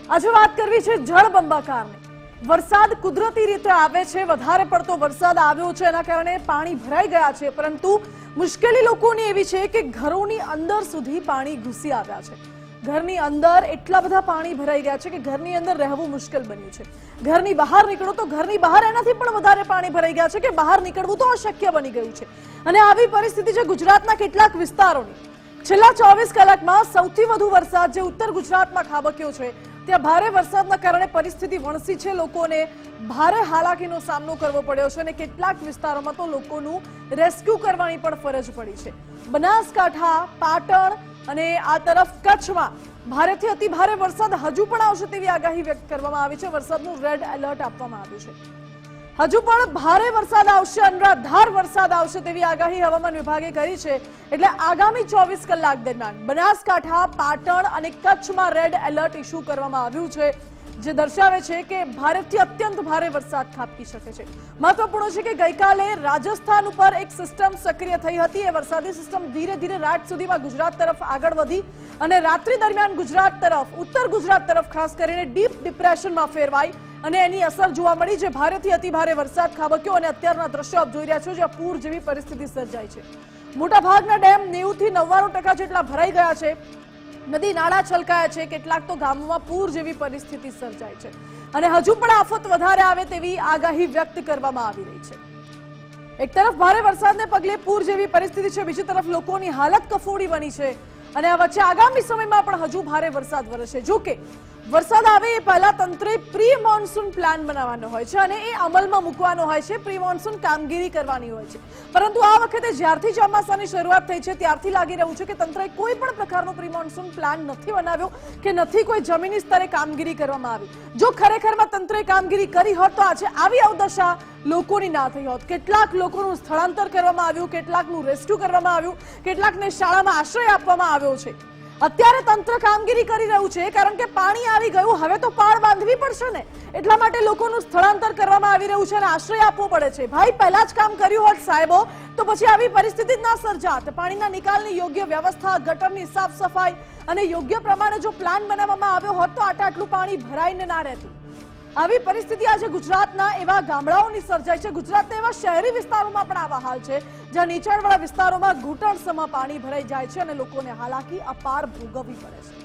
આજે વાત કરવી છે જળબંબાકારની। વરસાદ કુદરતી રીતે આવે છે, વધારે પડતો વરસાદ આવ્યો છે, એના કારણે પાણી ભરાઈ ગયા છે, પરંતુ મુશ્કેલી લોકોની એવી છે કે ઘરોની અંદર સુધી પાણી ઘૂસી આવ્યા છે। ઘરની અંદર એટલા બધા પાણી ભરાઈ ગયા છે કે ઘરની અંદર રહેવું મુશ્કેલ બન્યું છે। ઘરની બહાર નીકળો તો ઘરની બહાર એનાથી પણ વધારે પાણી ભરાઈ ગયા છે કે બહાર નીકળવું તો અશક્ય બની ગયું છે। અને આવી પરિસ્થિતિ છે ગુજરાતના કેટલાક વિસ્તારોની। છેલ્લા 24 કલાકમાં સૌથી વધુ વરસાદ જે ઉત્તર ગુજરાતમાં ખાબક્યો છે, ત્યાં ભારે વરસાદના કારણે પરિસ્થિતિ વણસી છે। લોકોને ભારે હાલાકીનો સામનો કરવો પડ્યો છે અને કેટલાક વિસ્તારોમાં તો લોકોનું રેસ્ક્યુ કરવાની પણ ફરજ પડી છે। બનાસકાંઠા, પાટણ અને આ તરફ કચ્છમાં ભારેથી અતિ ભારે વરસાદ હજુ પણ આવશે તેવી આગાહી વ્યક્ત કરવામાં આવી છે। વરસાદનું રેડ એલર્ટ આપવામાં આવ્યું છે। હજુ પણ ભારે વરસાદ આવશે, અનરાધાર વરસાદ આવશે તેવી આગાહી હવામાન વિભાગે કરી છે। એટલે આગામી 24 કલાક દરમિયાન બનાસકાંઠા, પાટણ અને કચ્છમાં રેડ એલર્ટ ઇસ્યુ કરવામાં આવ્યું છે, જે દર્શાવે છે કે ભારેથી અત્યંત ભારે વરસાદ ખાબકી શકે છે। મહત્વપૂર્ણ છે કે ગઈકાલે રાજસ્થાન ઉપર એક સિસ્ટમ સક્રિય થઈ હતી। એ વરસાદી સિસ્ટમ ધીરે ધીરે રાત સુધીમાં ગુજરાત તરફ આગળ વધી અને રાત્રિ દરમિયાન ગુજરાત તરફ, ઉત્તર ગુજરાત તરફ ખાસ કરીને ડીપ ડિપ્રેશનમાં ફેરવાઈ અને એની અસર જોવા મળી, જે ભારેથી અતિ ભારે વરસાદ ખાબક્યો અને અત્યારના દ્રશ્યો આપ જોઈ રહ્યા છો, જ્યાં પૂર જેવી પરિસ્થિતિ સર્જાઈ છે। મોટાભાગના ડેમ 90 થી 99% જેટલા ભરાઈ ગયા છે। નદી નાળા છલકાયા છે, કેટલાક તો ગામોમાં પૂર જેવી પરિસ્થિતિ સર્જાઈ છે અને હજુ પણ આફત વધારે આવે તેવી આગાહી વ્યક્ત કરવામાં આવી રહી છે। એક તરફ ભારે વરસાદને પગલે પૂર જેવી પરિસ્થિતિ છે, બીજી તરફ લોકોની હાલત કફોડી બની છે અને આ વચ્ચે આગામી સમયમાં પણ હજુ ભારે વરસાદ વરસશે। જોકે વરસાદ આવે એ પહેલા તંત્રે પ્રી મોન્સૂન પ્લાન બનાવવાનો હોય છે અને એ અમલમાં મૂકવાનો હોય છે, પ્રી મોન્સૂન કામગીરી કરવાની હોય છે। પરંતુ આ વખતે જ્યારથી ચોમાસાની શરૂઆત થઈ છે ત્યારથી લાગી રહ્યું છે કે તંત્રએ કોઈ પણ પ્રકારનો પ્રી મોન્સૂન પ્લાન નથી બનાવ્યો કે નથી કોઈ જમીની સ્તરે કામગીરી કરવામાં આવી। જો ખરેખરમાં તંત્રએ કામગીરી કરી હોત તો આજે આવી અવદશા લોકોની ના થઈ હોત। કેટલાક લોકોનું સ્થળાંતર કરવામાં આવ્યું, કેટલાકનું રેસ્ક્યુ કરવામાં આવ્યું, કેટલાકને શાળામાં આશ્રય આપવામાં આવ્યો છે। અત્યારે તંત્ર કામગીરી કરી રહ્યું છે કારણ કે પાણી આવી ગયું, હવે તો પાળ બાંધવી પડશે ને, એટલા માટે લોકોનું સ્થળાંતર કરવામાં આવી રહ્યું છે અને આશ્રય આપવો પડે છે। ભાઈ પહેલા જ કામ કર્યું હોત સાહેબો તો પછી આવી પરિસ્થિતિ જ ના સર્જાત। પાણીના નિકાલની યોગ્ય વ્યવસ્થા, ગટરની સાફ સફાઈ અને યોગ્ય પ્રમાણે જો પ્લાન બનાવવામાં આવ્યો હોત તો આટલું પાણી ભરાઈને ના રહેતું। આવી પરિસ્થિતિ આજે ગુજરાતના એવા ગામડાઓની સર્જાય છે, ગુજરાતના એવા શહેરી વિસ્તારોમાં પણ આવા હાલ છે, જ્યાં નીચાણવાળા વિસ્તારોમાં ઘૂંટણસમાં પાણી ભરાઈ જાય છે અને લોકોને હાલાકી અપાર ભોગવવી પડે છે।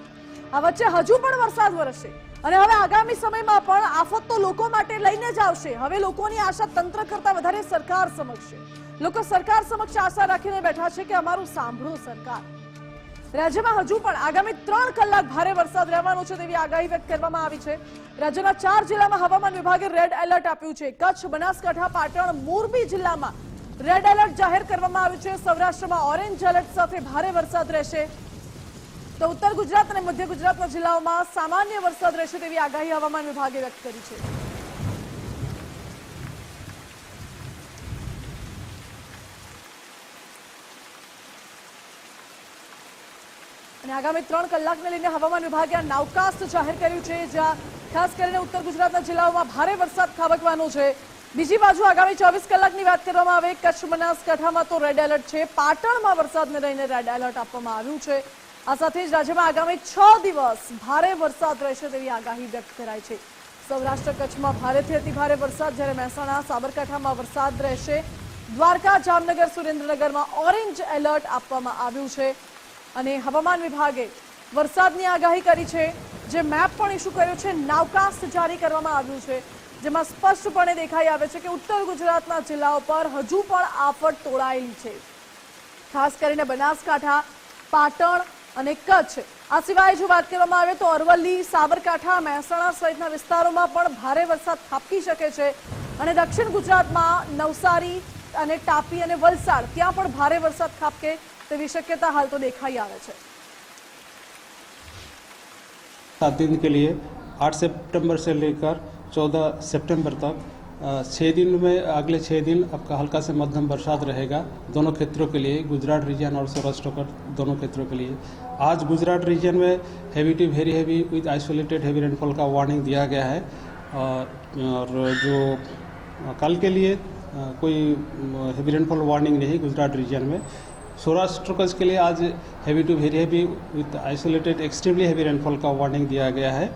આ વચ્ચે હજુ પણ વરસાદ વરસશે અને હવે આગામી સમયમાં પણ આફત તો લોકો માટે લઈને જ આવશે। હવે લોકોની આશા તંત્ર કરતા વધારે સરકાર સમક્ષ છે। લોકો સરકાર સમક્ષ આશા રાખીને બેઠા છે કે અમારું સાંભળો સરકાર। રાજ્યમાં હજુ પણ આગામી 3 કલાક ભારે વરસાદ રહેવાનો છે તેવી આગાહી વ્યક્ત કરવામાં આવી છે। રાજ્યના 4 જિલ્લામાં હવામાન વિભાગે રેડ એલર્ટ આપ્યું છે। કચ્છ, બનાસકાંઠા, પાટણ, મોરબી જિલ્લામાં રેડ એલર્ટ જાહેર કરવામાં આવ્યું છે। સૌરાષ્ટ્રમાં ઓરેન્જ એલર્ટ સાથે ભારે વરસાદ રહેશે, તો ઉત્તર ગુજરાત અને મધ્ય ગુજરાતના જિલ્લાઓમાં સામાન્ય વરસાદ રહેશે તેવી આગાહી હવામાન વિભાગે વ્યક્ત કરી છે। અને આગામી 3 કલાકને લઈને હવામાન વિભાગે આ નાવકાસ્ટ જાહેર કર્યું છે, જ્યાં ખાસ કરીને ઉત્તર ગુજરાતના જિલ્લાઓમાં ભારે વરસાદ ખાબકવાનો છે। બીજી બાજુ આગામી 24 કલાકની વાત કરવામાં આવે, કચ્છ, બનાસકાંઠામાં તો રેડ એલર્ટ છે, પાટણમાં વરસાદને લઈને રેડ એલર્ટ આપવામાં આવ્યું છે। આ સાથે જ રાજ્યમાં આગામી 6 દિવસ ભારે વરસાદ રહેશે તેવી આગાહી વ્યક્ત કરાઈ છે। સૌરાષ્ટ્ર કચ્છમાં ભારેથી અતિ ભારે વરસાદ, જ્યારે મહેસાણા, સાબરકાંઠામાં વરસાદ રહેશે। દ્વારકા, જામનગર, સુરેન્દ્રનગરમાં ઓરેન્જ એલર્ટ આપવામાં આવ્યું છે અને હવામાન વિભાગે વરસાદની આગાહી કરી છે, જે મેપ પણ ઇસ્યુ કર્યો છે, નાવકાસ્ટ જારી કરવામાં આવ્યું છે, જેમાં સ્પષ્ટપણે દેખાઈ આવે છે કે ઉત્તર ગુજરાતના જિલ્લાઓ પર હજુ પણ આફત તોડાયેલી છે, ખાસ કરીને બનાસકાંઠા, પાટણ અને કચ્છ। આ સિવાય જો વાત કરવામાં આવે તો અરવલ્લી, સાબરકાંઠા, મહેસાણા સહિતના વિસ્તારોમાં પણ ભારે વરસાદ ખાબકી શકે છે અને દક્ષિણ ગુજરાતમાં નવસારી અને તાપી અને વલસાડ ત્યાં પણ ભારે વરસાદ ખાબકે તેવી શક્યતા हाल तो देखाई आवे छे। 7 दिन के लिए 8 सितंबर से लेकर 14 सितंबर तक 6 दिन में अगले 6 दिन आपका हल्का से मध्यम बरसात रहेगा दोनों क्षेत्रों के लिए, गुजरात रीजन और सौराष्ट्र का दोनों क्षेत्रों के लिए। आज गुजरात रीजन में heavy to very heavy with isolated heavy rainfall का वार्निंग दिया गया है और जो कल के लिए कोई हेवी रेनफॉल वार्निंग नहीं गुजरात रीजन में। सौराष्ट्र कच्छ के लिए आज heavy to very heavy with isolated extremely heavy rainfall का वार्निंग दिया गया है।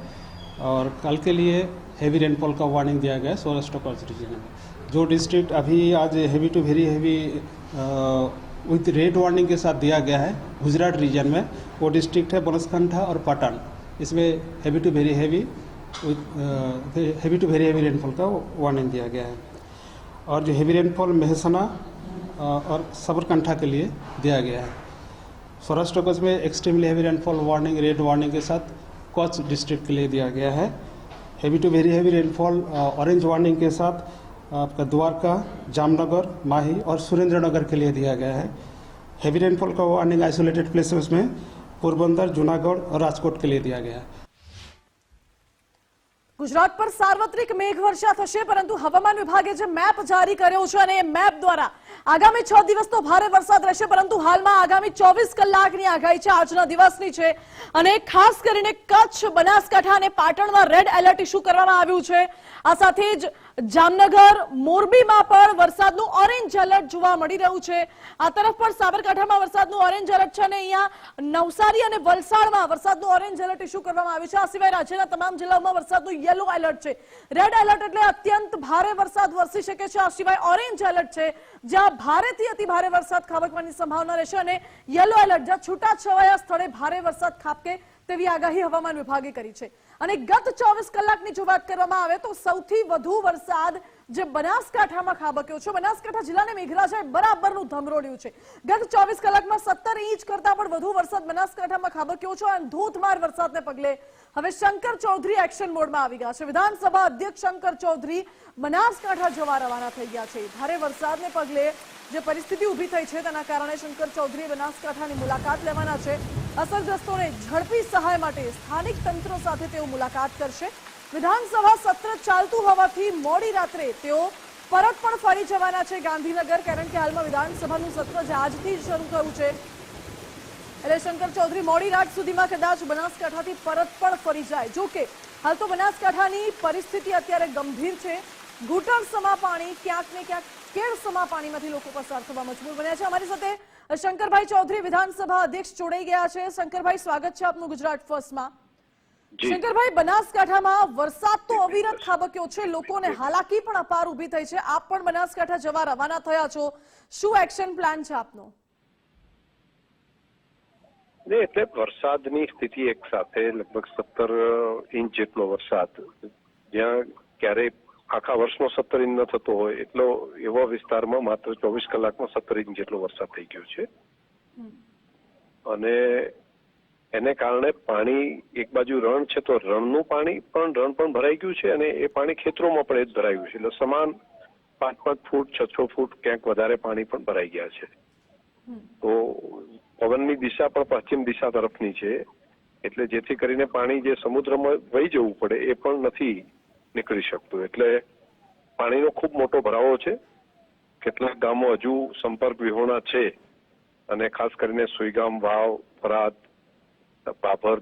और कल के लिए हेवी रेनफॉल का वार्निंग दिया गया है सौराष्ट्र कच्छ रीजन में। जो डिस्ट्रिक्ट अभी आज heavy to very heavy with red warning के साथ दिया गया है गुजरात रीजन में, वो डिस्ट्रिक्ट है बनासकांठा और पाटन। इसमें heavy to very heavy rainfall का वार्निंग दिया गया है। और जो हेवी रेनफॉल मेहसाना और साबरकांठा के लिए दिया गया है। सौराष्ट्र कच्छ में extremely heavy rainfall warning red warning के साथ कच्छ डिस्ट्रिक्ट के लिए दिया गया है। Heavy to very heavy rainfall orange warning के साथ आपका द्वारका, जामनगर, माही और सुरेंद्रनगर के लिए दिया गया है। हेवी रेनफॉल का वार्निंग आइसोलेटेड प्लेसेस में पोरबंदर, जूनागढ़ और राजकोट के लिए दिया गया है। ગુજરાત પર સાર્વત્રિક મેઘવર્ષા થશે, પરંતુ હવામાન વિભાગે જે મેપ જારી કર્યો છે અને એ મેપ દ્વારા આગામી 6 દિવસ તો ભારે વરસાદ રહેશે, પરંતુ હાલમાં આગામી 24 કલાકની આગાહી છે, આજના દિવસની છે અને ખાસ કરીને કચ્છ, બનાસકાંઠા અને પાટણમાં રેડ એલર્ટ ઇસ્યુ કરવામાં આવ્યું છે। આ સાથે જ જામનગર, મોરબીમાં પણ વરસાદનું ઓરેન્જ એલર્ટ જોવા મળી રહ્યું છે। આ તરફ પણ સાબરકાંઠામાં વરસાદનું ઓરેન્જ એલર્ટ છે અને અહીંયા નવસારી અને વલસાડમાં વરસાદનું ઓરેન્જ એલર્ટ ઇસ્યુ કરવામાં આવ્યું છે। આ સિવાય રાજ્યના તમામ જિલ્લાઓમાં વરસાદનું येलो एलर्ट है। रेड एलर्ट એટલે અત્યંત ભારે વરસાદ વરસી શકે છે। આ સિવાય ઓરેન્જ એલર્ટ છે, જ્યાં ભારેથી અતિ ભારે વરસાદ ખાબકવાની સંભાવના રહેશે અને येलो एलर्ट જ્યાં છૂટાછવાયા સ્થળે ભારે વરસાદ ખાબકે તેવી આગાહી હવામાન વિભાગે કરી છે। અને ગત 24 કલાકની જો વાત કરવામાં આવે તો સૌથી વધુ વરસાદ જે બનાસકાંઠામાં ખાબક્યો છે, બનાસકાંઠા જિલ્લાને મેઘરાજાએ બરાબરનું ધમરોળ્યું છે। ગત 24 કલાકમાં 17 ઇંચ કરતા પણ વધુ વરસાદ બનાસકાંઠામાં ખાબક્યો છે અને ધોધમાર વરસાદને પગલે હવે શંકર ચૌધરી એક્શન મોડમાં આવી ગયા છે। વિધાનસભા અધ્યક્ષ શંકર ચૌધરી બનાસકાંઠા જવા રવાના થઈ ગયા છે। ભારે વરસાદને પગલે જે પરિસ્થિતિ ઊભી થઈ છે તેના કારણે શંકર ચૌધરી બનાસકાંઠાની મુલાકાત લેવાના છે। અસરગ્રસ્તોને ઝડપી સહાય માટે સ્થાનિક તંત્ર સાથે તેઓ મુલાકાત કરશે। વિધાનસભા સત્ર ચાલતું હોવાથી મોડી રાત્રે તેઓ પરત પણ ફરી જવાના છે ગાંધીનગર, કારણ કે હાલમાં વિધાનસભાનું સત્ર જ આજથી શરૂ થયું છે। એટલે શંકર ચૌધરી મોડી રાત સુધીમાં કદાચ બનાસકાંઠાથી પરત પણ ફરી જાય। જો કે હાલ તો બનાસકાંઠાની પરિસ્થિતિ અત્યારે ગંભીર છે। ઘૂંટણ સમા પાણી, ક્યાંક ને ક્યાંક કેળ સમા પાણીમાંથી લોકો પસાર થવા મજબૂર બન્યા છે। અમારી સાથે શંકરભાઈ ચૌધરી વિધાનસભા અધ્યક્ષ જોડાઈ ગયા છે। શંકરભાઈ, સ્વાગત છે આપનું ગુજરાત ફર્સ્ટમાં। શંકરભાઈ, બનાસકાંઠામાં વરસાદ તો અવિરત ખાબક્યો છે, લોકોને હાલાકી પણ અપાર ઊભી થઈ છે। આપ પણ બનાસકાંઠા જવા રવાના થયા છો, શું એક્શન પ્લાન છે આપનો? એટલે વરસાદની સ્થિતિ એક સાથે લગભગ 17 ઇંચ જેટલો વરસાદ, જ્યાં ક્યારેય આખા વર્ષનો 17 ઇંચ ન થતો હોય એટલો એવા વિસ્તારમાં માત્ર 24 કલાકમાં 17 ઇંચ જેટલો વરસાદ થઈ ગયો છે। અને એને કારણે પાણી એક બાજુ રણ છે તો રણનું પાણી પણ રણ પણ ભરાઈ ગયું છે અને એ પાણી ખેતરોમાં પણ એ જ ભરાઈ ગયું છે। એટલે સમાન 5-5 ફૂટ 6-6 ફૂટ ક્યાંક વધારે પાણી પણ ભરાઈ ગયા છે। તો પવનની દિશા પણ પશ્ચિમ દિશા તરફની છે, એટલે જેથી કરીને પાણી જે સમુદ્રમાં વહી જવું પડે એ પણ નથી નીકળી શકતું। એટલે પાણીનો ખૂબ મોટો ભરાવો છે। કેટલાક ગામો હજુ સંપર્ક વિહોણા છે અને ખાસ કરીને સુઈગામ, વાવ, થરાદ, બાબર,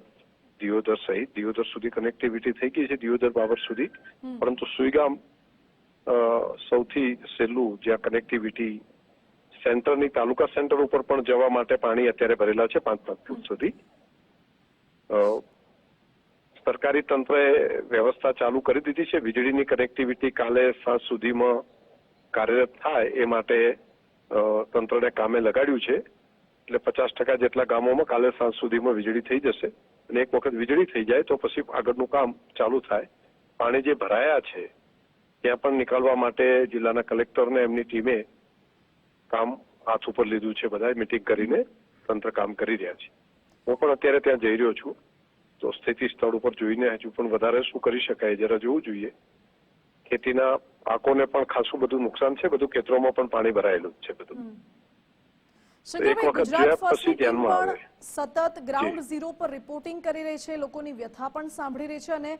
દિયોદર સહિત દિયોદર સુધી કનેક્ટિવિટી થઈ ગઈ છે, દિયોદર બાબર સુધી, પરંતુ સુઈગામ સૌથી સહેલું જ્યાં કનેક્ટિવિટી સેન્ટરની તાલુકા સેન્ટર ઉપર પણ જવા માટે પાણી અત્યારે ભરેલા છે 5-5 ફૂટ સુધી। સરકારી તંત્રએ વ્યવસ્થા ચાલુ કરી દીધી છે। વીજળીની કનેક્ટિવિટી કાલે સાંજ સુધીમાં કાર્યરત થાય એ માટે તંત્રને કામે લગાડ્યું છે। એટલે 50% જેટલા ગામોમાં કાલે સાંજ સુધીમાં વીજળી થઈ જશે અને એક વખત વીજળી થઈ જાય તો પછી આગળનું કામ ચાલુ થાય। પાણી જે ભરાયા છે ત્યાં પણ નીકળવા માટે જિલ્લાના કલેક્ટરને એમની ટીમે કામ હાથ ઉપર લીધું છે। બધાએ મીટિંગ કરીને તંત્ર કામ કરી રહ્યા છે। હું પણ અત્યારે ત્યાં જઈ રહ્યો છું, તો સ્થિતિ સ્થળ ઉપર જોઈને હજુ પણ વધારે શું કરી શકાય જરા જોવું જોઈએ। ખેતીના પાકોને પણ ખાસું બધું નુકસાન છે, બધું ખેતરોમાં પણ પાણી ભરાયેલું જ છે બધું। શંકરભાઈ, ગુજરાત ફર્સ્ટની ટીમ પણ સતત ગ્રાઉન્ડ ઝીરો પર રિપોર્ટિંગ કરી રહી છે, લોકોની વ્યથા પણ સાંભળી રહી છે અને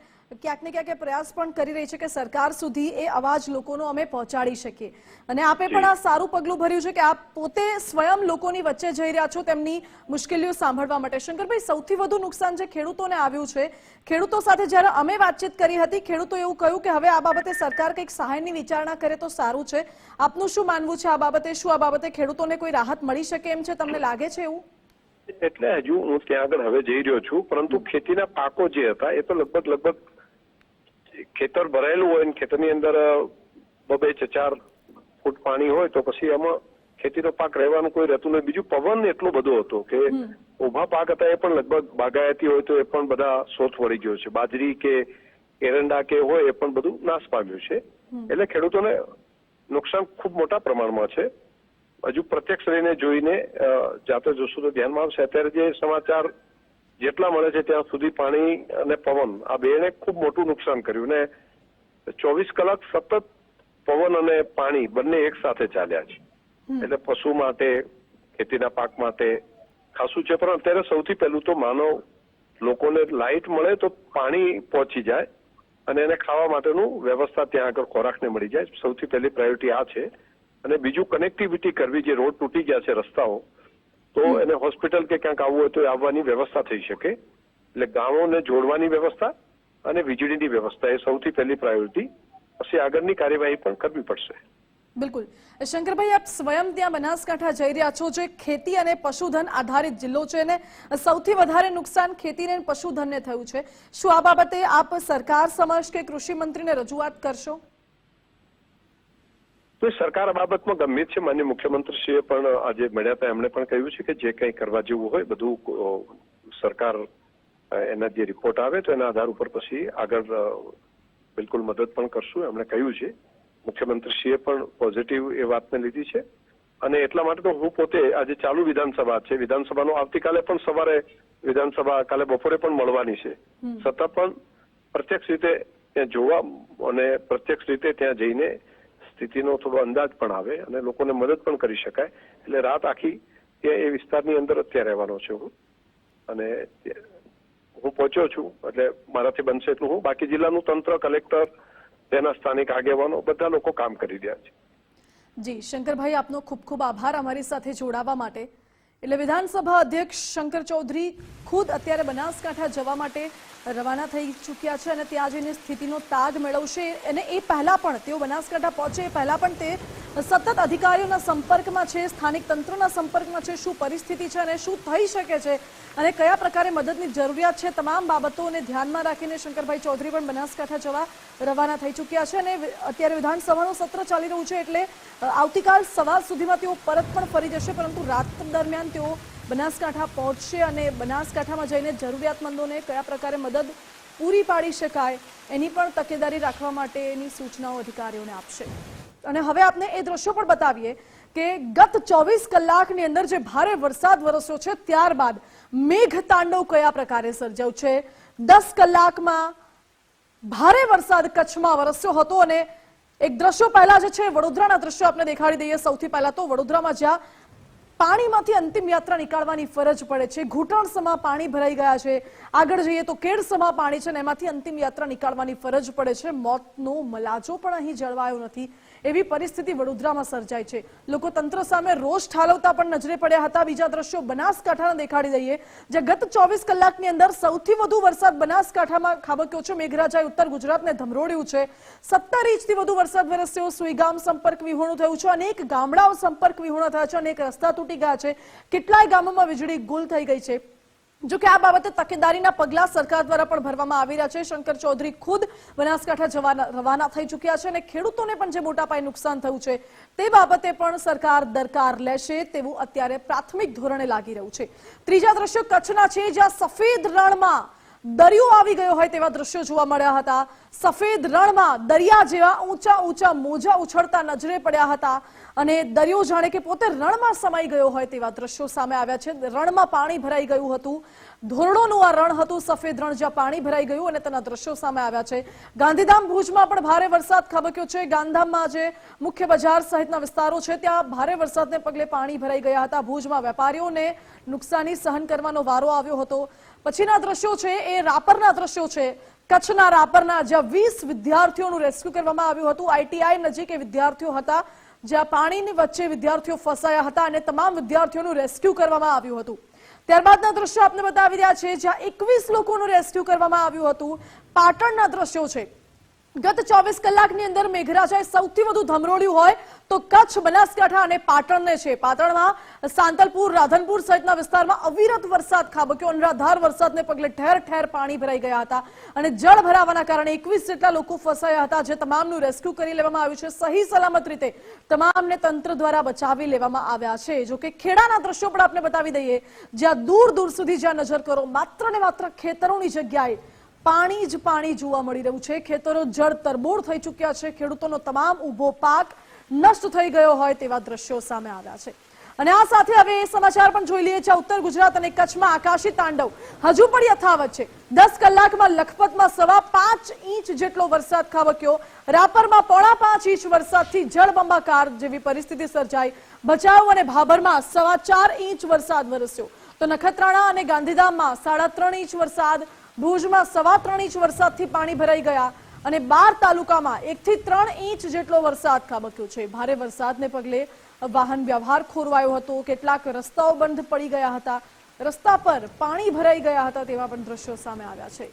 ક્યાંક ને ક્યાંક પ્રયાસ પણ કરી રહી છે કે સરકાર સુધી એ અવાજ લોકોનો અમે પહોંચાડી શકીએ। અને આપે પણ આ સારું પગલું ભર્યું છે કે આપ પોતે સ્વયં લોકોની વચ્ચે જઈ રહ્યા છો તેમની મુશ્કેલીઓ સાંભળવા માટે। શંકરભાઈ, સૌથી વધુ નુકસાન જે ખેડૂતોને આવ્યું છે, ખેડૂતો સાથે જ્યારે અમે વાતચીત કરી હતી, ખેડૂતો એવું કહ્યું કે હવે આ બાબતે સરકાર કંઈક સહાયની વિચારણા કરે તો સારું છે। આપનું શું માનવું છે આ બાબતે? શું આ બાબતે ખેડૂતોને કોઈ રાહત મળી શકે એમ છે? તમને લાગે છે એવું? એટલે હજુ હું ત્યાં આગળ હવે જઈ રહ્યો છું, પરંતુ ખેતીના પાકો જે હતા એ તો લગભગ ખેતર ભરાયેલું હોય ને ખેતરની અંદર 2-4 ફૂટ પાણી હોય તો પછી એમાં ખેતીનો પાક રહેવાનું કોઈ રહેતું નહીં. બીજું પવન એટલો બધો હતો કે ઉભા પાક હતા એ પણ લગભગ બાગાયતી હોય તો એ પણ બધા સોથ વળી ગયો છે. બાજરી કે એરંડા કે હોય એ પણ બધું નાશ પામ્યું છે. એટલે ખેડૂતોને નુકસાન ખૂબ મોટા પ્રમાણમાં છે. હજુ પ્રત્યક્ષ રહીને જોઈને જાતે જોશું તો ધ્યાનમાં આવશે. અત્યારે જે સમાચાર જેટલા મળે છે ત્યાં સુધી પાણી અને પવન આ બેને ખૂબ મોટું નુકસાન કર્યું ને 24 કલાક સતત પવન અને પાણી બંને એક સાથે ચાલ્યા છે. એટલે પશુ માટે ખેતીના પાક માટે ખાસું છે. પણ અત્યારે સૌથી પહેલું તો માનવ લોકોને લાઇટ મળે તો પાણી પહોંચી જાય અને એને ખાવા માટેનું વ્યવસ્થા ત્યાં આગળ ખોરાકને મળી જાય. સૌથી પહેલી પ્રાયોરિટી આ છે. અને બીજું કનેક્ટિવિટી કરવી. જે રોડ તૂટી ગયા છે રસ્તાઓ તો એને હોસ્પિટલ કે ક્યાંક આવવું હોય તો આવવાની વ્યવસ્થા થઈ શકે. એટલે ગામોને જોડવાની વ્યવસ્થા અને વીજળીની વ્યવસ્થા એ સૌથી પહેલી પ્રાયોરિટી. પછી આગળની કાર્યવાહી પણ કરવી પડશે. બિલકુલ. શંકરભાઈ, આપ સ્વયં ત્યાં બનાસકાંઠા જઈ રહ્યા છો, જે ખેતી અને પશુધન આધારિત જિલ્લો છે અને સૌથી વધારે નુકસાન ખેતીને અને પશુધનને થયું છે. શું આ બાબતે આપ સરકાર સમક્ષ કે કૃષિ મંત્રીને રજૂઆત કરશો? તો સરકાર આ બાબતમાં ગંભીર છે. માનનીય મુખ્યમંત્રીશ્રીએ પણ આજે મળ્યા હતા. એમણે પણ કહ્યું છે કે જે કંઈ કરવા જેવું હોય બધું સરકાર એના જે રિપોર્ટ આવે તો એના આધાર ઉપર પછી આગળ બિલકુલ મદદ પણ કરશું એમણે કહ્યું છે. મુખ્યમંત્રીશ્રીએ પણ પોઝિટિવ એ વાતને લીધી છે. અને એટલા માટે તો હું પોતે આજે ચાલુ વિધાનસભા છે, વિધાનસભાનો આવતીકાલે પણ સવારે વિધાનસભા કાલે બપોરે પણ મળવાની છે. છતાં પણ પ્રત્યક્ષ રીતે ત્યાં જોવા અને પ્રત્યક્ષ રીતે ત્યાં જઈને સ્થિતિનો થોડો અંદાજ પણ આવે અને લોકોને મદદ પણ કરી શકાય. એટલે રાત આખી ત્યાં એ વિસ્તારની અંદર અત્યારે રહેવાનો છું હું. અને હું પહોંચ્યો છું એટલે મારાથી બનશે એટલું હું. બાકી જિલ્લાનું તંત્ર, કલેક્ટર, તેના સ્થાનિક આગેવાનો બધા લોકો કામ કરી રહ્યા છે. જી શંકરભાઈ, આપનો ખૂબ ખૂબ આભાર અમારી સાથે જોડાવા માટે. એટલે વિધાનસભા અધ્યક્ષ શંકર ચૌધરી ખુદ અત્યારે બનાસકાંઠા જવા માટે રવાના થઈ ચૂક્યા છે અને ત્યાં જઈને સ્થિતિનો તાગ મેળવશે. અને એ પહેલા પણ તેઓ બનાસકાંઠા પહોંચે એ પહેલા પણ તે સતત અધિકારીઓના સંપર્કમાં છે, સ્થાનિક તંત્રના સંપર્કમાં છે. શું પરિસ્થિતિ છે અને શું થઈ શકે છે અને કયા પ્રકારે મદદની જરૂરિયાત છે, તમામ બાબતોને ધ્યાનમાં રાખીને શંકરભાઈ ચૌધરી પણ બનાસકાંઠા જવા રવાના થઈ ચૂક્યા છે. અને અત્યારે વિધાનસભાનું સત્ર ચાલી રહ્યું છે એટલે આવતીકાલ સવાર સુધીમાં તેઓ પરત પણ ફરી જશે. પરંતુ રાત દરમિયાન તેઓ બનાસકાંઠા પહોંચશે અને બનાસકાંઠામાં જઈને જરૂરિયાતમંદોને કયા પ્રકારે મદદ પૂરી પાડી શકાય એની પણ તકેદારી રાખવા માટેની સૂચનાઓ અધિકારીઓને આપશે. અને હવે આપને એ દ્રશ્યો પણ બતાવીએ કે ગત 24 કલાકની અંદર જે ભારે વરસાદ વરસ્યો છે ત્યારબાદ મેઘ તાંડવ કયા પ્રકારે સર્જાયું છે. 10 કલાકમાં ભારે વરસાદ કચ્છમાં વરસ્યો હતો. અને એક દ્રશ્યો પહેલા જે છે વડોદરાના દ્રશ્યો આપણે દેખાડી દઈએ. સૌથી પહેલા તો વડોદરામાં જ્યાં પાણીમાંથી અંતિમ યાત્રા નીકાળવાની ફરજ પડે છે, ઘૂંટણસમાં પાણી ભરાઈ ગયા છે. આગળ જઈએ તો કેડસમાં પાણી છે અને એમાંથી અંતિમ યાત્રા નીકાળવાની ફરજ પડે છે. મોતનો મલાજો પણ અહીં જળવાયો નથી એવી પરિસ્થિતિ વડોદરામાં સર્જાઈ છે. લોકો તંત્ર સામે રોષ ઠાલવતા પણ નજરે પડ્યા હતા. બીજા દ્રશ્યો બનાસકાંઠાના દેખાડી દઈએ, જે ગત 24 કલાકની અંદર સૌથી વધુ વરસાદ બનાસકાંઠામાં ખાબક્યો છે. મેઘરાજાએ ઉત્તર ગુજરાતને ધમરોડ્યું છે. 17 ઇંચથી વધુ વરસાદ વરસ્યો. સુઈગામ સંપર્ક વિહોણું થયું છે. અનેક ગામડાઓ સંપર્ક વિહોણા થયા છે. અનેક રસ્તા તૂટી ગયા છે. કેટલાય ગામોમાં વીજળી ગુલ થઈ ગઈ છે. જો કે આ બાબતે તકેદારીના પગલા સરકાર દ્વારા પણ ભરવામાં આવી રહ્યા છે. શંકર ચૌધરી ખુદ બનાસકાંઠા જવા રવાના થઈ ચૂક્યા છે અને ખેડૂતોને પણ જે મોટા પાયે નુકસાન થયું છે તે બાબતે પણ સરકાર દરકાર લેશે તેવું અત્યારે પ્રાથમિક ધોરણે લાગી રહ્યું છે. ત્રીજા દ્રશ્યો કચ્છના છે, જ્યાં સફેદ રણમાં દરિયો આવી ગયો હોય તેવા દ્રશ્યો જોવા મળ્યા હતા. સફેદ રણમાં દરિયા જેવા ઊંચા ઊંચા મોજા ઉછળતા નજરે પડ્યા હતા અને દરિયો જાણે કે પોતે રણમાં સમાઈ ગયો હોય તેવા દ્રશ્યો સામે આવ્યા છે. રણમાં પાણી ભરાઈ ગયું હતું. ધોરડોનું આ રણ હતું, સફેદ રણ, જ્યાં પાણી ભરાઈ ગયું અને તેના દ્રશ્યો સામે આવ્યા છે. ગાંધીધામ ભુજમાં પણ ભારે વરસાદ ખાબક્યો છે. ગાંધીધામમાં જે મુખ્ય બજાર સહિતના વિસ્તારો છે ત્યાં ભારે વરસાદને પગલે પાણી ભરાઈ ગયા હતા. ભુજમાં વેપારીઓને નુકસાની સહન કરવાનો વારો આવ્યો હતો. પછીના દ્રશ્યો છે એ રાપરના દ્રશ્યો છે. કચ્છના રાપરના, જ્યાં 20 વિદ્યાર્થીઓનું રેસ્ક્યુ કરવામાં આવ્યું હતું. ITI નજીક એ વિદ્યાર્થીઓ હતા જ્યાં પાણીની વચ્ચે વિદ્યાર્થીઓ ફસાયા હતા અને તમામ વિદ્યાર્થીઓનું રેસ્ક્યુ કરવામાં આવ્યું હતું. ત્યારબાદના દ્રશ્યો આપને બતાવી રહ્યા છે જ્યાં 21 લોકોનું રેસ્ક્યુ કરવામાં આવ્યું હતું. પાટણના દ્રશ્યો છે. ગત 24 કલાકની અંદર મેઘરાજાએ સૌથી વધુ ધમરોળ્યું હોય તો કચ્છ, બનાસકાંઠા અને પાટણને છે. પાટણમાં સાંતલપુર, રાધનપુર સહિતના વિસ્તારમાં અવિરત વરસાદ ખાબક્યો. અનરાધાર વરસાદને પગલે ઠેર ઠેર પાણી ભરાઈ ગયા હતા અને જળ ભરાવાના કારણે 21 જેટલા લોકો ફસાયા હતા, જે તમામનું રેસ્ક્યુ કરી લેવામાં આવ્યું છે. સહી સલામત રીતે તમામને તંત્ર દ્વારા બચાવી લેવામાં આવ્યા છે. જો કે ખેડાના દ્રશ્યો પણ આપણે બતાવી દઈએ, જ્યાં દૂર દૂર સુધી જ્યાં નજર કરો માત્ર ને માત્ર ખેતરોની જગ્યાએ પાણી જ પાણી જોવા મળી રહ્યું છે. ખેતરો જળ તરબોળ થઈ ચૂક્યા છે. ખેડૂતોનો તમામ ઊભો પાક નષ્ટ થઈ ગયો હોય તેવા દ્રશ્યો સામે આવ્યા છે. અને આ સાથે હવે એ સમાચાર પણ જોઈ લઈએ. ઉત્તર ગુજરાત અને કચ્છમાં આકાશી તાંડવ હજુ પણ યથાવત છે. 10 કલાકમાં લખપતમાં 5.25 ઇંચ જેટલો વરસાદ ખાબક્યો. રાપરમાં 5.25 ઇંચ વરસાદથી જળબંબાકાર જેવી પરિસ્થિતિ સર્જાઈ. ભચાઉ અને ભાભરમાં 4.25 ઇંચ વરસાદ વરસ્યો. તો નખત્રાણા અને ગાંધીધામમાં 3.5 ઇંચ વરસાદ, ભુજમાં 3.25 ઇંચ વરસાદથી પાણી ભરાઈ ગયા અને 12 તાલુકામાં 1 થી 3 ઇંચ જેટલો વરસાદ ખાબક્યો છે. ભારે વરસાદને પગલે વાહન વ્યવહાર ખોરવાયો હતો. કેટલાક રસ્તાઓ બંધ પડી ગયા હતા. રસ્તા પર પાણી ભરાઈ ગયા હતા તેવા પણ દ્રશ્યો સામે આવ્યા છે.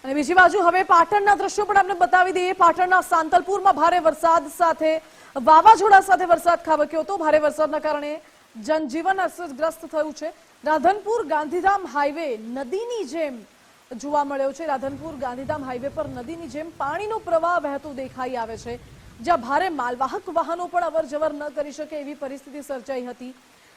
અને બીજી બાજુ હવે પાટણના દ્રશ્યો પણ આપણે બતાવી દઈએ. પાટણના સાંતલપુરમાં ભારે વરસાદ સાથે વાવાઝોડા સાથે વરસાદ ખાબક્યો હતો. ભારે વરસાદના કારણે જનજીવન અસરગ્રસ્ત થયું છે. રાધનપુર ગાંધીધામ હાઈવે નદીની જેમ જોવા મળ્યો છે. રાધનપુર ગાંધીધામ હાઈવે પર નદીની જેમ પાણીનો પ્રવાહ વહેતો દેખાઈ આવે છે, જ્યાં ભારે માલવાહક વાહનો પણ અવરજવર ન કરી શકે એવી પરિસ્થિતિ સર્જાઈ હતી.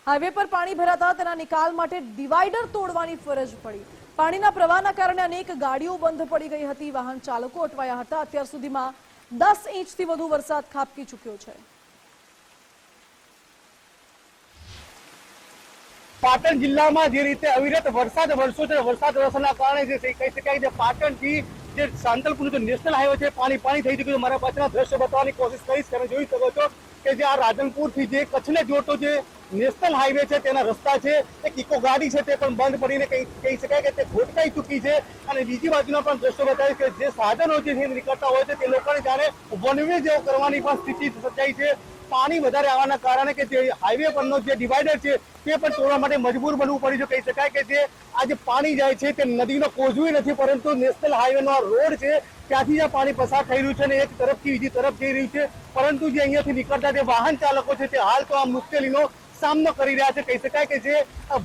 હાઈવે પર પાણી ભરાતા તેના નિકાલ માટે ડિવાઈડર તોડવાની ફરજ પડી. પાણીના પ્રવાહના કારણે અનેક ગાડીઓ બંધ પડી ગઈ હતી. વાહન ચાલકો અટવાયા હતા. અત્યાર સુધીમાં 10 ઇંચથી વધુ વરસાદ ખાબકી ચૂક્યો છે. પાટણ જિલ્લામાં જે રીતે અવિરત વરસાદ વરસ્યો છે, વરસાદ વરસવાના કારણે જે કહી શકાય છે પાટણથી જે સાંતલપુરનો જે નેશનલ હાઈવે છે પાણી થઈ ચૂક્યું છે. મારા પાછળના દ્રશ્ય બતાવવાની કોશિશ કરીશ. તમે જોઈ શકો છો કે જે આ રાધનપુરથી જે કચ્છને જોડતો જે નેશનલ હાઈવે છે તેના રસ્તા છે, એક ઇકો ગાડી છે તે પણ બંધ પડીને કહી શકાય કે તે ખોટકાઈ ચૂકી છે. અને બીજી બાજુના પણ દ્રશ્યો બતાવીશ કે જે સાધનો જે નીકળતા હોય છે તે લોકોને જાણે વન વે જેવો કરવાની પણ સ્થિતિ સર્જાઈ છે. પાણી વધારે આવવાના કારણે કે જે હાઈવે પરનો જે ડિવાઈડર છે તે પણ તોડવા માટે મજબૂર બનવું પડ્યું છે. કહી શકાય કે જે આ જે પાણી જાય છે તે નદીનો કોઝવે નથી, પરંતુ નેશનલ હાઈવેનો રોડ છે ત્યાંથી આ પાણી પસાર થઈ રહ્યું છે અને એક તરફથી બીજી તરફ જઈ રહ્યું છે. પરંતુ જે અહીંયાથી નીકળતા જે વાહન ચાલકો છે તે હાલ તો આ મુશ્કેલીનો સામનો કરી રહ્યા છે. કહી શકાય કે જે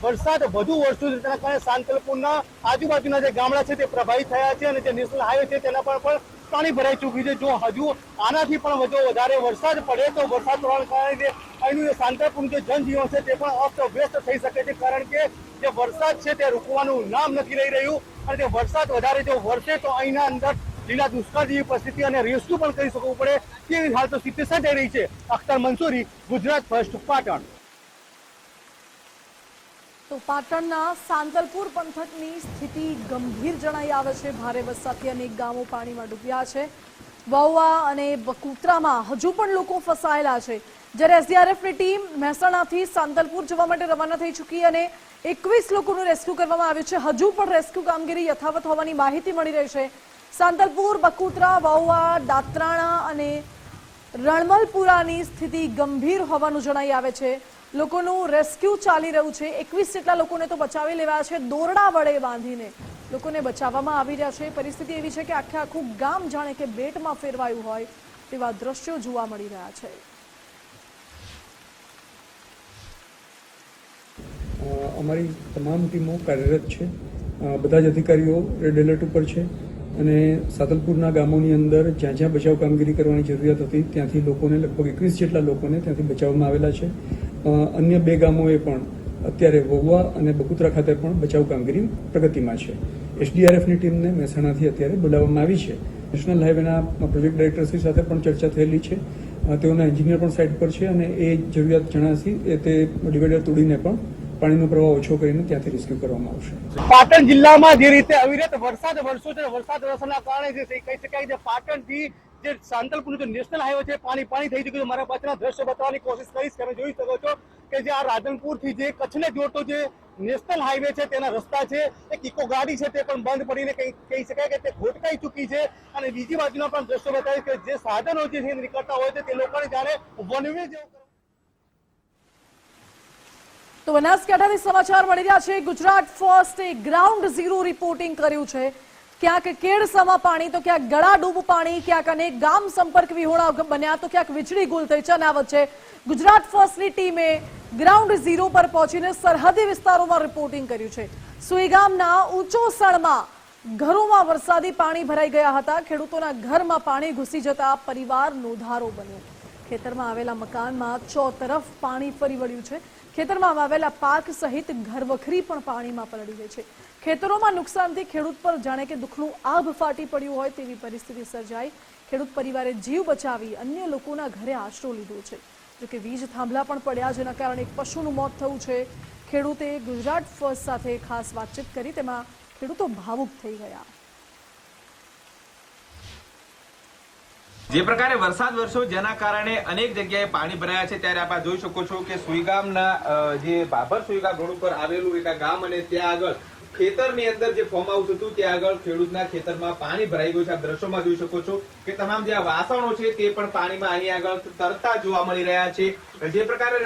વરસાદ વધુ વરસ્યો છે તેના કારણે સાંતલપુરના આજુબાજુના જે ગામડા છે તે પ્રભાવિત થયા છે અને જે નેશનલ હાઈવે છે તેના પર પણ પાણી ભરાઈ ચૂક્યું છે. જો હજુ આનાથી પણ વધારે વરસાદ પડે તો વરસાદ પડવાના કારણે જે અહીંનું જે સાંતલપુરનું જે જનજીવન છે તે પણ અસ્તવ્યસ્ત થઈ શકે છે. કારણ કે જે વરસાદ છે તે રૂકવાનું નામ નથી લઈ રહ્યું અને તે વરસાદ વધારે જો વરસે તો અહીંના અંદર લીલા દુષ્કાળ જેવી પરિસ્થિતિ અને રેસ્ક્યુ પણ કરી શકવું પડે તેવી હાલ તો સ્થિતિ સર્જાઈ રહી છે. અખ્તર મંસૂરી, ગુજરાત ફર્સ્ટ, પાટણ. તો પાટણના સાંતલપુર પંથકની સ્થિતિ ગંભીર જણાઈ આવે છે. ભારે વરસાદથી અનેક ગામો પાણીમાં ડૂબ્યા છે. વહુવા અને બકુત્રામાં હજુ પણ લોકો ફસાયેલા છે. જ્યારે એસડીઆરએફની ટીમ મહેસાણાથી સાંતલપુર જવા માટે રવાના થઈ ચૂકી અને 21 લોકોનું રેસ્ક્યુ કરવામાં આવ્યું છે. હજુ પણ રેસ્ક્યુ કામગીરી યથાવત હોવાની માહિતી મળી રહી છે. સાંતલપુર, બકુત્રા, વહુવા, દાત્રાણા અને રણમલપુરાની સ્થિતિ ગંભીર હોવાનું જણાઈ આવે છે. લોકોનું રેસ્ક્યુ ચાલી રહ્યું છે. 21 જેટલા લોકોને તો બચાવી લેવાયા છે. દોરડા વડે બાંધીને લોકોને બચાવવામાં આવી રહ્યા છે. પરિસ્થિતિ એવી છે કે આખું ગામ જાણે કે બેટમાં ફેરવાયું હોય તેવા દ્રશ્યો જોવા મળી રહ્યા છે. અમારી તમામ ટીમો કાર્યરત છે. બધા જ અધિકારીઓ રેડ એલર્ટ ઉપર છે અને સાંતલપુરના ગામોની અંદર જ્યાં જ્યાં બચાવ કામગીરી કરવાની જરૂરિયાત હતી ત્યાંથી લોકોને લગભગ 21 જેટલા લોકોને ત્યાંથી બચાવવામાં આવેલા છે. અન્ય 2 ગામોએ પણ અત્યારે વહુવા અને બકુત્રા ખાતે પણ બચાવ કામગીરી પ્રગતિમાં છે. એસડીઆરએફની ટીમને મહેસાણાથી અત્યારે બોલાવવામાં આવી છે. નેશનલ હાઈવેના પ્રોજેક્ટ ડાયરેક્ટરશ્રી સાથે પણ ચર્ચા થયેલી છે. તેઓના એન્જિનિયર પણ સાઇટ પર છે અને એ જરૂરિયાત જણાશી તે ડિવાઈડર તોડીને પણ પાણીનો પ્રવાહ ઓછો કરીને ત્યાંથી રેસ્ક્યુ કરવામાં આવશે. પાટણ જિલ્લામાં જે રીતે અવિરત વરસાદ વરસ્યો છે, વરસાદ વરસવાના કારણે જે કહી શકાય છે પાટણથી જે સાંતલપુરનું જે નેશનલ હાઈવે છે પાણી થઈ ચૂક્યું છે. મારા પાછળના દ્રશ્ય બતાવવાની કોશિશ કરીશ. તમે જોઈ શકો છો કે જે આ રાધનપુરથી જે કચ્છને જોડતો જે નેશનલ હાઈવે છે તેના રસ્તા છે, એક ઇકો ગાડી છે તે પણ બંધ પડીને કહી શકાય કે તે ખોટકાઈ ચૂકી છે. અને બીજી બાજુના પણ દ્રશ્યો બતાવીશ કે જે સાધનો જે નીકળતા હોય છે તે લોકોને જાણે વન વે જેવું તો બનાસકાંઠાથી સમાચાર મળી રહ્યા છે. ગુજરાત ફર્સ્ટે ગ્રાઉન્ડ ઝીરો રિપોર્ટિંગ કર્યું છે. ક્યાંક કેડસામાં પાણી તો ક્યાંક ગળાડૂબ પાણી, ક્યાંક અનેક ગામ સંપર્ક વિહોણા બન્યા તો ક્યાંક વીજળી ગુલ થઈ છે. અને આ વચ્ચે ગુજરાત ફર્સ્ટની ટીમે ગ્રાઉન્ડ ઝીરો પર પહોંચીને સરહદી વિસ્તારોમાં રિપોર્ટિંગ કર્યું છે. સુઈગામના ઊંચોસણમાં ઘરોમાં વરસાદી પાણી ભરાઈ ગયા હતા. ખેડૂતોના ઘરમાં પાણી ઘૂસી જતા પરિવાર નોંધારો બન્યો. ખેતરમાં આવેલા મકાનમાં ચોતરફ પાણી ફરી વળ્યું છે. ખેતરમાં આવેલા પાક સહિત ઘરવખરી પણ પાણીમાં પલળી ગઈ છે. ખેતરોમાં નુકસાનથી ખેડૂત પર જાણે કે દુઃખનું આભ ફાટી પડ્યું હોય તેવી પરિસ્થિતિ સર્જાઈ. ખેડૂત પરિવારે જીવ બચાવી અન્ય લોકોના ઘરે આશરો લીધો છે. જોકે વીજ થાંભલા પણ પડ્યા, જેના કારણે એક પશુનું મોત થયું છે. ખેડૂતે ગુજરાત ફર્સ્ટ સાથે ખાસ વાતચીત કરી, તેમાં ખેડૂતો ભાવુક થઈ ગયા. જે પ્રકારે વરસાદ વરસ્યો જેના કારણે અનેક જગ્યાએ પાણી ભરાયા છે, ત્યારે આપ જોઈ શકો છો કે સુઈગામના જે બાબર સુઈગામ રોડ ઉપર આવેલું એક ગામ અને ત્યાં આગળ ખેતરની અંદર જે ફોર્મ હાઉસ હતું ત્યાં આગળ ખેડૂતના ખેતરમાં પાણી ભરાઈ ગયું છે. આપ દ્રશ્યોમાં જોઈ શકો છો કે તમામ જે વાસણો છે તે પણ પાણીમાં અહીં આગળ તરતા જોવા મળી રહ્યા છે. જે પ્રકારે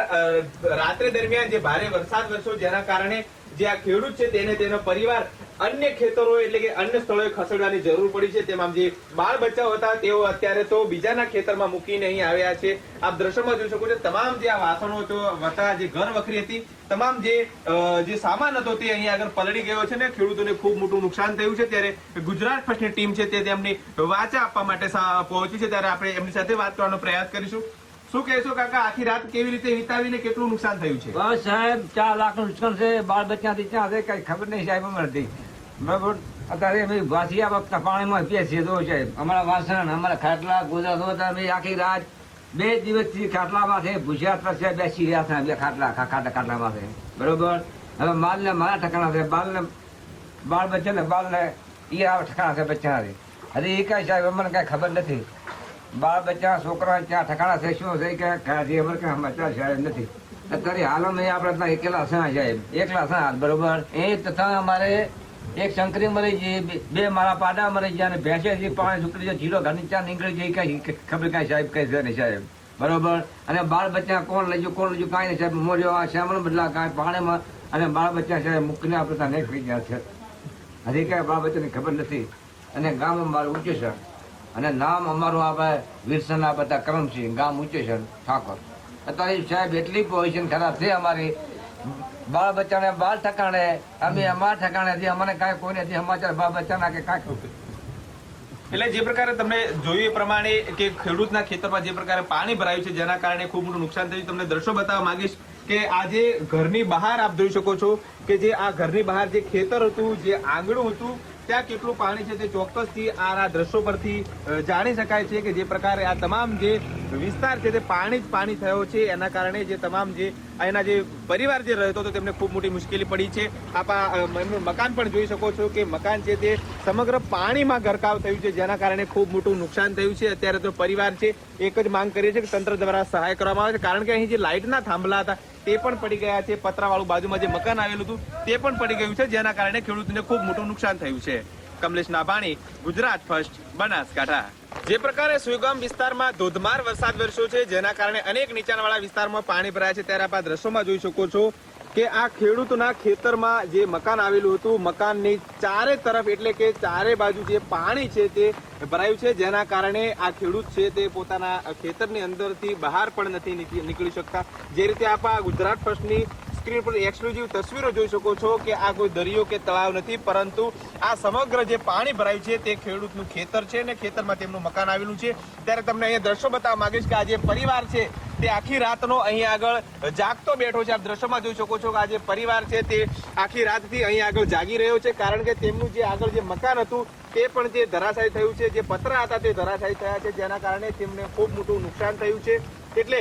રાત્રે દરમિયાન જે ભારે વરસાદ વરસ્યો જેના કારણે જે આ ખેડૂત છે તેને તેનો પરિવાર અન્ય ખેતરો એટલે કે અન્ય સ્થળોએ ખસેડવાની જરૂર પડી છે. તેમાં જે બાળ બચ્ચાઓ હતા તેઓ અત્યારે તો બીજાના ખેતરમાં મૂકીને અહીં આવ્યા છે. આપ દ્રશ્યમાં જોઈ શકો છો તમામ જે આ વાસણો હતા, જે ઘર વખરી હતી, તમામ જે સામાન હતો તે અહીં આગળ પલળી ગયો છે ને ખેડૂતોને ખૂબ મોટું નુકસાન થયું છે. ત્યારે ગુજરાત ફર્સ્ટની ટીમ છે તે તેમની વાચા આપવા માટે પહોંચી છે. ત્યારે આપણે એમની સાથે વાત કરવાનો પ્રયાસ કરીશું. શું કહેશો કાકા, આખી રાત કેવી રીતે વિતાવીને કેટલું નુકસાન થયું છે? બસ સાહેબ 4 લાખનું નુકસાન છે. બાળ બચ્ચાથી ક્યાં છે કઈ ખબર નહીં સાહેબ અમને. બરાબર, અત્યારે અમે વાસિયા વખત પાણીમાં પીએ તો સાહેબ અમારા વાસણ, અમારા ખાટલા ગોદા અમે આખી રાત 2 દિવસથી ખાટલામાં છે ભૂસ્યા પછી બેસી રહ્યા છે. બે ખાટલામાં છે. બરોબર, હવે માલને મારા ઠકાણા છે, બાળ બચ્ચાને બાળને એ આ ઠકાણા છે બચ્ચાના. હજી એ કઈ સાહેબ અમને કઈ ખબર નથી. બાળ બચ્ચા છોકરા ત્યાં ઠકાણા છે શું છે કે અમારે કઈ સમાચાર સાહેબ નથી. અત્યારે હાલમાં આપણે એકલા છે સાહેબ, એકલા છે હાલ. બરોબર, એ તથા અમારે એક શંકરી મરી ગઈ, 2 મારા પાડા મરી ગયા, અને ભેંસે પાણી સુકડી જાય, જીરો ઘરની ચા નીકળી જાય, કઈ ખબર કઈ સાહેબ કઈ છે નહીં સાહેબ. બરોબર, અને બાળ બચ્ચા કોણ લઈ ગયું કઈ નહીં સાહેબ. મોર્યો શ્યામણ બદલા કાંઈ પાણીમાં, અને બાળ બચ્ચા સાહેબ મૂકીને આપણે ત્યાં નીકળી ગયા છે. હજી કઈ બાળ બચ્ચાની ખબર નથી. અને ગામ અમારું ઊંચું છે, અને નામ અમારું આપણે વિરસન આ બધા કરમસિંહ, ગામ ઊંચું છે ઠાકોર. અત્યારે સાહેબ એટલી પોઝિશન ખરાબ છે અમારી. બાળ બચ્ચાને બાળ ઠકાણે, અમે અમારા ઠકાણે અમને કાંઈ કોઈ નથી સમાચાર બાળ બચ્ચાના કે કાંઈ. એટલે જે પ્રકારે તમને જોયું એ પ્રમાણે કે ખેડૂતના ખેતરમાં જે પ્રકારે પાણી ભરાયું છે જેના કારણે ખૂબ મોટું નુકસાન થયું. તમને દ્રશ્યો બતાવવા માંગીશ કે આજે ઘરની બહાર આપ જોઈ શકો છો કે જે આ ઘરની બહાર જે ખેતર હતું, જે આંગણું હતું, ત્યાં કેટલું પાણી છે તે ચોક્કસથી આ દ્રશ્યો પરથી જાણી શકાય છે કે જે પ્રકારે આ તમામ જે વિસ્તાર છે તે પાણી જ પાણી થયો છે. એના કારણે જે તમામ જે અહીંના જે પરિવાર જે રહેતો હતો તેમને ખૂબ મોટી મુશ્કેલી પડી છે. આપ એમનું મકાન પણ જોઈ શકો છો કે મકાન છે તે સમગ્ર પાણીમાં ગરકાવ થયું છે, જેના કારણે ખૂબ મોટું નુકસાન થયું છે. અત્યારે તો પરિવાર છે એક જ માંગ કરીએ છે કે તંત્ર દ્વારા સહાય કરવામાં આવે છે, કારણ કે અહીં જે લાઇટના થાંભલા હતા તે પણ પડી ગયા છે. પતરાવાળું બાજુમાં જે મકાન આવેલું હતું તે પણ પડી ગયું છે, જેના કારણે ખેડૂતને ખૂબ મોટું નુકસાન થયું છે. કમલેશ નાભાણી, ગુજરાત ફર્સ્ટ, બનાસકાંઠા. જે પ્રકારે સુઈગામ વિસ્તારમાં ધોધમાર વરસાદ વરસ્યો છે જેના કારણે અનેક નીચાણવાળા વિસ્તારમાં પાણી ભરાયા છે, ત્યારે આપ દ્રશ્યોમાં જોઈ શકો છો કે આ ખેડૂતના ખેતરમાં જે મકાન આવેલું હતું, મકાનની ચારે તરફ એટલે કે ચારે બાજુ જે પાણી છે તે ભરાયું છે, જેના કારણે આ ખેડૂત છે તે પોતાના ખેતરની અંદરથી બહાર પણ નથી નીકળી શકતા. જે રીતે આપ આ ગુજરાત ફર્સ્ટની સ્ક્રીન પર એક્સક્લુઝિવ તસવીરો જોઈ શકો છો કે આ કોઈ દરિયો કે તળાવ નથી, પરંતુ આ સમગ્ર જે પાણી ભરાયું છે તે ખેડૂતનું ખેતર છે ને ખેતરમાં તેમનું મકાન આવેલું છે. ત્યારે તમને અહીંયા દ્રશ્યો બતાવવા માંગીશ કે આ જે પરિવાર છે તે આખી રાતનો અહીં આગળ જાગતો બેઠો છે. આપ દ્રશ્યોમાં જોઈ શકો છો કે આ જે પરિવાર છે તે આખી રાતથી અહીં આગળ જાગી રહ્યો છે, કારણ કે તેમનું જે આગળ જે મકાન હતું તે પણ જે ધરાશાયી થયું છે, જે પતરા હતા તે ધરાશાયી થયા છે, જેના કારણે તેમને ખૂબ મોટું નુકસાન થયું છે. એટલે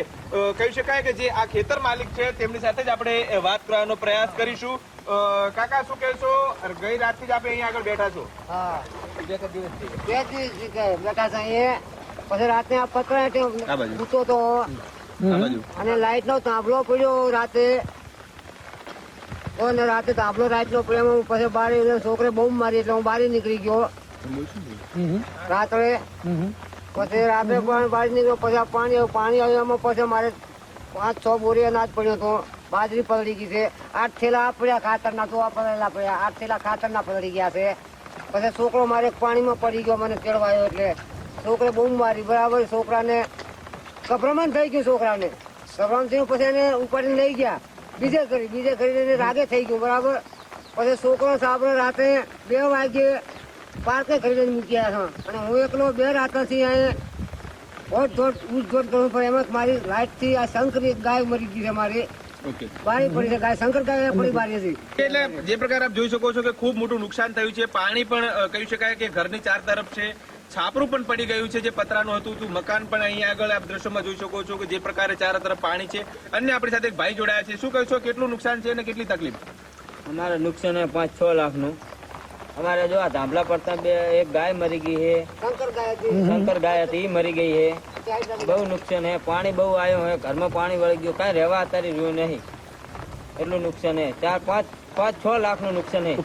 કહી શકાય કે જે આ ખેતર માલિક છે તેમની સાથે જ આપણે વાત કરવાનો પ્રયાસ કરીશું. કાકા શું કહેશો, ગઈ રાતથી જ આપણે અહીંયા આગળ બેઠા છો? હા, 2 દિવસથી બેઠા છે. પછી રાતે આ પતરા ઊંચો તો અને લાઈટ નો તાંબલો પડ્યો રાતે. રાતે તાંબલો લાઈટ નો પડ્યો, પછી બારી છોકરે બહુ મારી એટલે હું બારી નીકળી ગયો રાત્રે. પછી રાત્રે પણ બહાર નીકળ્યો, પછી પાણી આવ્યું, પછી મારે 5-6 બોરી અનાજ પડ્યો હતો. બાજરી પલળી ગઈ છે, 8 થેલા પડ્યા ખાતરના, તો પલળેલા પડ્યા, 8 થેલા ખાતરના પલળી ગયા છે. પછી છોકરો મારે પાણીમાં પડી ગયો, મને તેડવાયો એટલે છોકરે બૂમ મારી, બરાબર. છોકરાને ગભરામણ થઈ ગયું, છોકરાને ગભરામણ થયું. પછી એને ઉપાડીને લઈ ગયા બીજે કરી એને રાગે થઈ ગયું, બરાબર. પછી છોકરો સાબરો રાતે 2 વાગે પાર્કે ખરીદીને મૂક્યા છે, અને હું એકલો 2 રાતથી અહીંયા દોઢ કરવું પડે. એમાં મારી લાઈટથી આ શંકરની ગાય મરી ગઈ છે, મારી બારી પડી છે ગાય, શંકર ગાય પડી બારી હતી. એટલે જે પ્રકારે આપ જોઈ શકો છો કે ખૂબ મોટું નુકસાન થયું છે. પાણી પણ કહી શકાય કે ઘરની 4 તરફ છે, છાપરું પણ પડી ગયું છે જે પતરાનું હતું. મકાન પણ અહીંયા આગળ આપ દ્રશ્યોમાં જોઈ શકો છો કે જે પ્રકારે 4 તરફ પાણી છે. અન્ય આપણી સાથે એક ભાઈ જોડાયા છે. શું કહેશો, કેટલું નુકસાન છે અને કેટલી તકલીફ? અમારે નુકસાન હે 5-6 લાખનું. અમારે જો આ ધાંભલા પડતા એક ગાય મરી ગઈ છે, શંકર ગાય હતી એ મરી ગઈ છે. બહુ નુકસાન હે, પાણી બહુ આવ્યો હે, ઘરમાં પાણી વળી ગયું, કાંઈ રહેવા અત્યારે રહ્યું નહીં, એટલું નુકસાન હે. 4-5-6 લાખનું નુકસાન હે.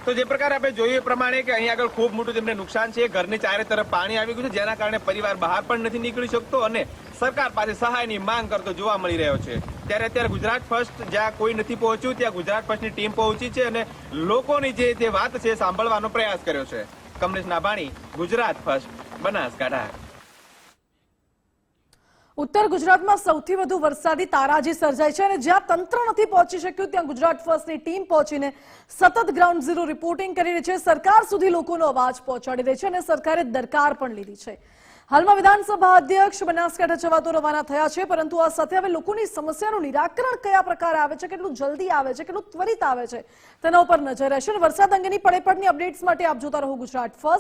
તો જે પ્રકારે આપણે જોઈએ એ પ્રમાણે કે અહીંયા આગળ ખૂબ મોટું તેમને નુકસાન છે. ઘરની 4 તરફ પાણી આવી ગયું છે, જેના કારણે પરિવાર બહાર પણ નથી નીકળી શકતો અને સરકાર પાસે સહાયની માંગ કરતો જોવા મળી રહ્યો છે. ત્યારે અત્યારે ગુજરાત ફર્સ્ટ જ્યાં કોઈ નથી પહોંચ્યું ત્યાં ગુજરાત ફર્સ્ટની ટીમ પહોંચી છે અને લોકોની જે વાત છે સાંભળવાનો પ્રયાસ કર્યો છે. કમલેશ નાભાણી, ગુજરાત ફર્સ્ટ, બનાસકાંઠા. ઉત્તર ગુજરાતમાં સૌથી વધુ વરસાદી તારાજી સર્જાઈ છે અને જ્યાં તંત્ર નથી પહોંચી શક્યું ત્યાં ગુજરાત ફર્સ્ટની ટીમ પહોંચીને સતત ગ્રાઉન્ડ ઝીરો રિપોર્ટિંગ કરી રહી છે. સરકાર સુધી લોકોનો અવાજ પહોંચાડી રહી છે અને સરકારે દરકાર પણ લીધી છે. હાલમાં વિધાનસભા અધ્યક્ષ બનાસકાંઠા જવા તો રવાના થયા છે, પરંતુ આ સાથે હવે લોકોની સમસ્યાનું નિરાકરણ કયા પ્રકારે આવે છે, કેટલું જલ્દી આવે છે, કેટલું ત્વરિત આવે છે, તેના ઉપર નજર રહેશે. વરસાદ અંગેની પડેપડની અપડેટ્સ માટે આપ જોતા રહો ગુજરાત ફર્સ્ટ.